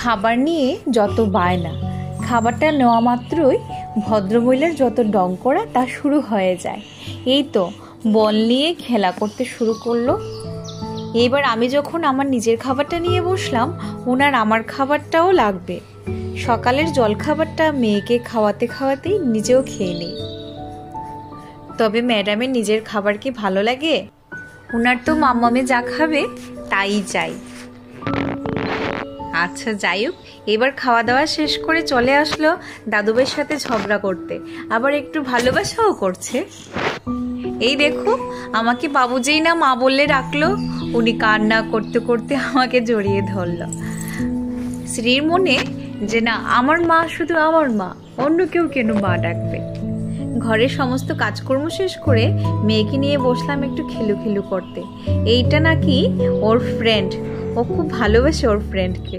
খাবার নিয়ে যত বায়না, খাবারটা নেওয়া মাত্রই ভদ্রমহিলার যত ডং করা তা শুরু হয়ে যায়। এই তো বল নিয়ে খেলা করতে শুরু করলো। এবার আমি যখন আমার নিজের খাবারটা নিয়ে বসলাম, ওনার আমার খাবারটাও লাগবে। সকালের জলখাবারটা মেয়েকে খাওয়াতে খাওয়াতেই নিজেও খেয়ে নিই। তবে ম্যাডামের নিজের খাবার কি ভালো লাগে? ওনার তো মাম্মামে যা খাবে তাই চাই। আচ্ছা যাই হোক, এবার খাওয়া দাওয়া শেষ করে চলে আসলো দাদুভাইয়ের সাথে ঝগড়া করতে, আবার একটু ভালোবাসাও করছে। এই দেখো, আমাকে বাবুজি না মা বললে ডাকলো, উনি কান্না করতে করতে আমাকে জড়িয়ে ধরলো। শ্রীর মনে যে না, আমার মা শুধু আমার মা, অন্য কেউ কেন মা ডাকবে। ঘরের সমস্ত কাজকর্ম শেষ করে মেয়েকে নিয়ে বসলাম একটু খেলু করতে। এইটা নাকি ওর ফ্রেন্ড, ও খুব ভালোবাসে ওর ফ্রেন্ডকে।